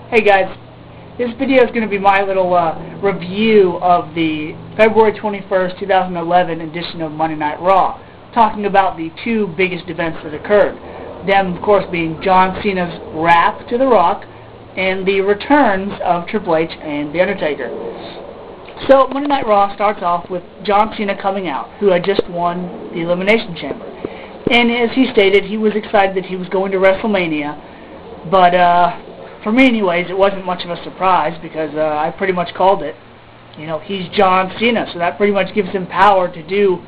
Hey guys, this video is going to be my little review of the February 21st, 2011 edition of Monday Night Raw, talking about the two biggest events that occurred. Them, of course, being John Cena's rap to The Rock and the returns of Triple H and The Undertaker. So, Monday Night Raw starts off with John Cena coming out, who had just won the Elimination Chamber. And as he stated, he was excited that he was going to WrestleMania, but for me anyways, it wasn't much of a surprise because I pretty much called it. You know, he's John Cena, so that pretty much gives him power to do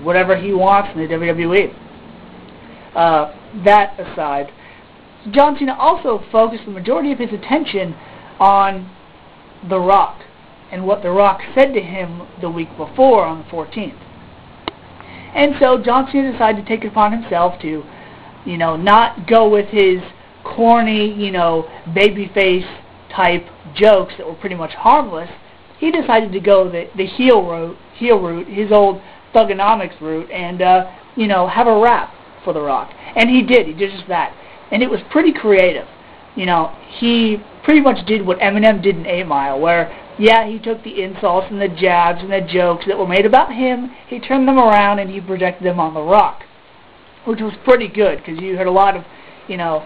whatever he wants in the WWE. That aside, John Cena also focused the majority of his attention on The Rock and what The Rock said to him the week before on the 14th. And so John Cena decided to take it upon himself to, you know, not go with his corny, you know, babyface type jokes that were pretty much harmless. He decided to go the heel route, his old thugonomics route, and you know, have a rap for The Rock. And he did just that. And it was pretty creative. You know, he pretty much did what Eminem did in 8 Mile, where, yeah, he took the insults and the jabs and the jokes that were made about him, he turned them around and he projected them on The Rock, which was pretty good, because you heard a lot of, you know,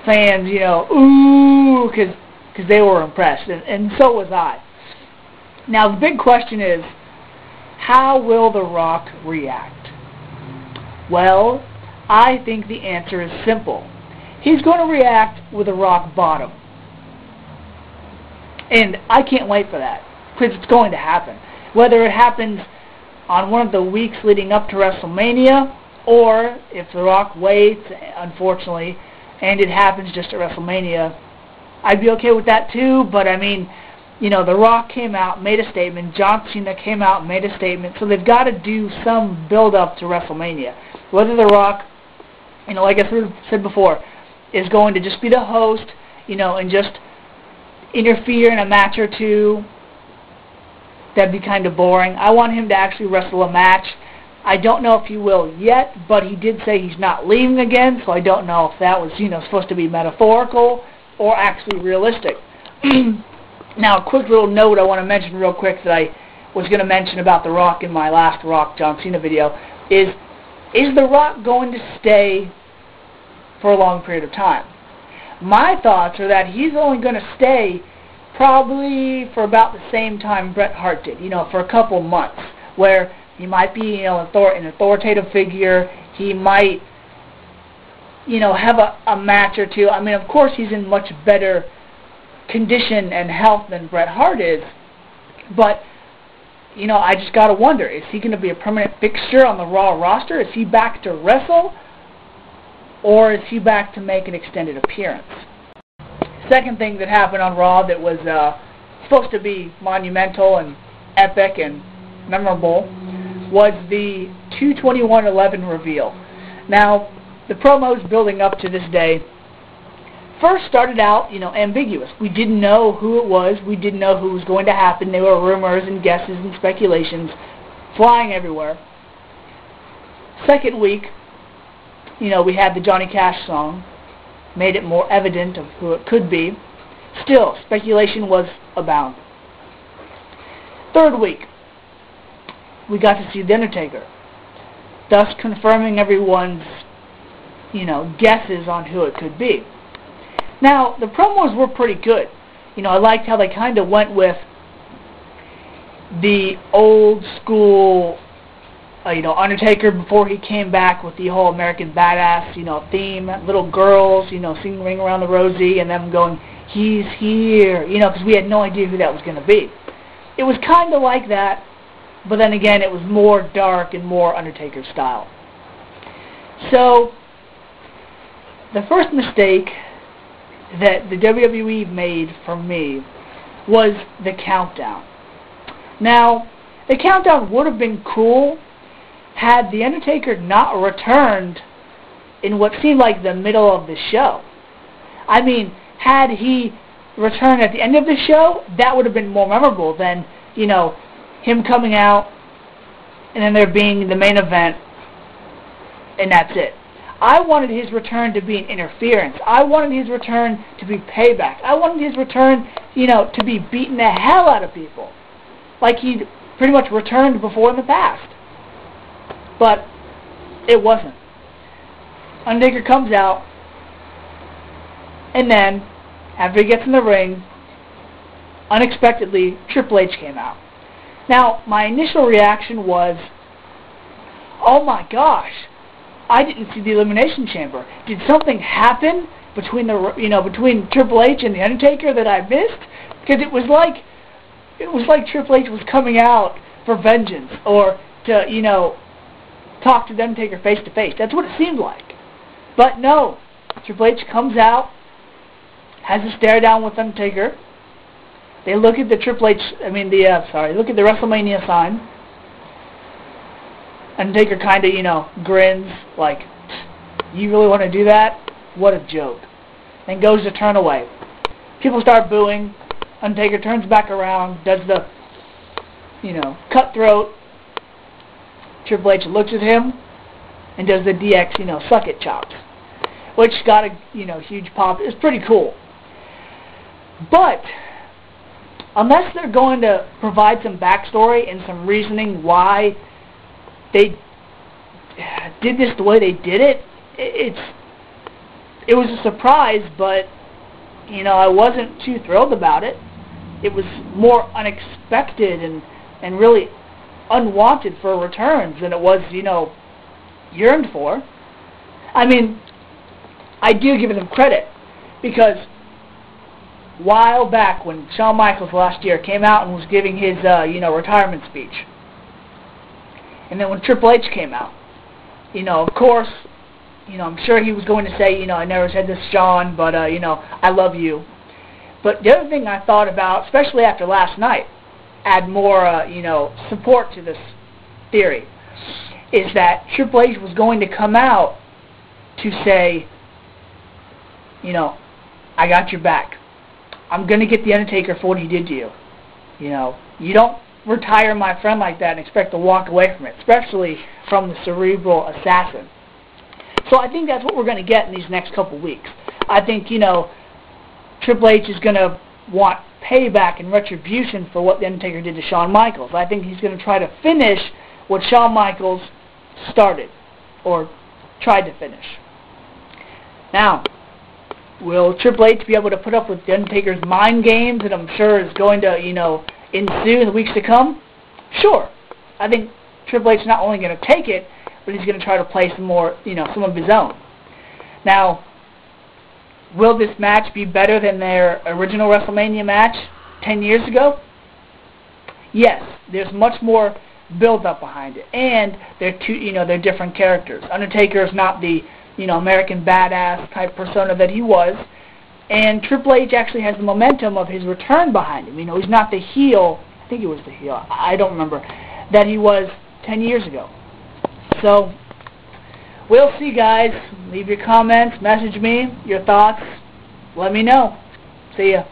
fans, you know, ooh, because they were impressed, and so was I. Now, the big question is, how will The Rock react? Well, I think the answer is simple. He's going to react with a rock bottom. And I can't wait for that, because it's going to happen. Whether it happens on one of the weeks leading up to WrestleMania, or if The Rock waits, unfortunately, and it happens just at WrestleMania, I'd be okay with that too. But I mean, you know, The Rock came out, made a statement, John Cena came out, made a statement, so they've got to do some build-up to WrestleMania. Whether The Rock, you know, like I said before, is going to just be the host, you know, and just interfere in a match or two, that'd be kind of boring. I want him to actually wrestle a match. I don't know if he will yet, but he did say he's not leaving again, so I don't know if that was, you know, supposed to be metaphorical or actually realistic. Now, a quick little note I want to mention real quick that I was going to mention about The Rock in my last Rock John Cena video is The Rock going to stay for a long period of time? My thoughts are that he's only going to stay probably for about the same time Bret Hart did, you know, for a couple months, where he might be, you know, an authoritative figure. He might, you know, have a match or two. I mean, of course, he's in much better condition and health than Bret Hart is, but, you know, I just got to wonder, is he going to be a permanent fixture on the Raw roster? Is he back to wrestle? Or is he back to make an extended appearance? Second thing that happened on Raw that was supposed to be monumental and epic and memorable was the 2/21/11 reveal. Now, the promos building up to this day first started out, you know, ambiguous. We didn't know who it was. We didn't know who was going to happen. There were rumors and guesses and speculations flying everywhere. Second week, you know, we had the Johnny Cash song, made it more evident of who it could be. Still, speculation was abound. Third week, we got to see The Undertaker, thus confirming everyone's, you know, guesses on who it could be. Now, the promos were pretty good. You know, I liked how they kind of went with the old school, you know, Undertaker before he came back with the whole American Badass, you know, theme, little girls, you know, singing Ring Around the Rosie, and them going, he's here, you know, because we had no idea who that was going to be. It was kind of like that, but then again, it was more dark and more Undertaker style. So, the first mistake that the WWE made for me was the countdown. Now, the countdown would have been cool had The Undertaker not returned in what seemed like the middle of the show. I mean, had he returned at the end of the show, that would have been more memorable than, you know, him coming out and then there being the main event and that's it. I wanted his return to be an interference. I wanted his return to be payback. I wanted his return, to be beating the hell out of people, like he'd pretty much returned before in the past. But it wasn't. Undertaker comes out, and then, after he gets in the ring, unexpectedly, Triple H came out. Now, my initial reaction was, oh my gosh, I didn't see the Elimination Chamber. Did something happen between between Triple H and the Undertaker that I missed? Because it was like Triple H was coming out for vengeance, or to talk to the Undertaker face to face. That's what it seemed like. But no, Triple H comes out, has a stare down with Undertaker. They look at the look at the WrestleMania sign. Undertaker kind of, grins, like, you really want to do that? What a joke. And goes to turn away. People start booing. Undertaker turns back around, does the, cutthroat. Triple H looks at him and does the DX, suck it chops, which got a, huge pop. It's pretty cool. But unless they're going to provide some backstory and some reasoning why they did this the way they did it, it was a surprise, but I wasn't too thrilled about it. It was more unexpected and really unwanted for returns than it was, yearned for. I mean, I do give them credit, because a while back when Shawn Michaels last year came out and was giving his, retirement speech, and then when Triple H came out, of course, I'm sure he was going to say, I never said this, Shawn, but, I love you. But the other thing I thought about, especially after last night, add more, support to this theory, is that Triple H was going to come out to say, I got your back. I'm going to get The Undertaker for what he did to you. You don't retire my friend like that and expect to walk away from it, especially from the cerebral assassin. So I think that's what we're going to get in these next couple weeks. I think, Triple H is going to want payback and retribution for what The Undertaker did to Shawn Michaels. I think he's going to try to finish what Shawn Michaels started, or tried to finish. Now, will Triple H be able to put up with The Undertaker's mind games that I'm sure is going to, ensue in the weeks to come? Sure. I think Triple H is not only going to take it, but he's going to try to play some more, some of his own. Now, will this match be better than their original WrestleMania match 10 years ago? Yes. There's much more build-up behind it, and they're different characters. Undertaker is not the, American badass type persona that he was, and Triple H actually has the momentum of his return behind him. He's not the heel. I think he was the heel. I don't remember that he was 10 years ago. So, we'll see, guys. Leave your comments, message me, your thoughts. Let me know. See ya.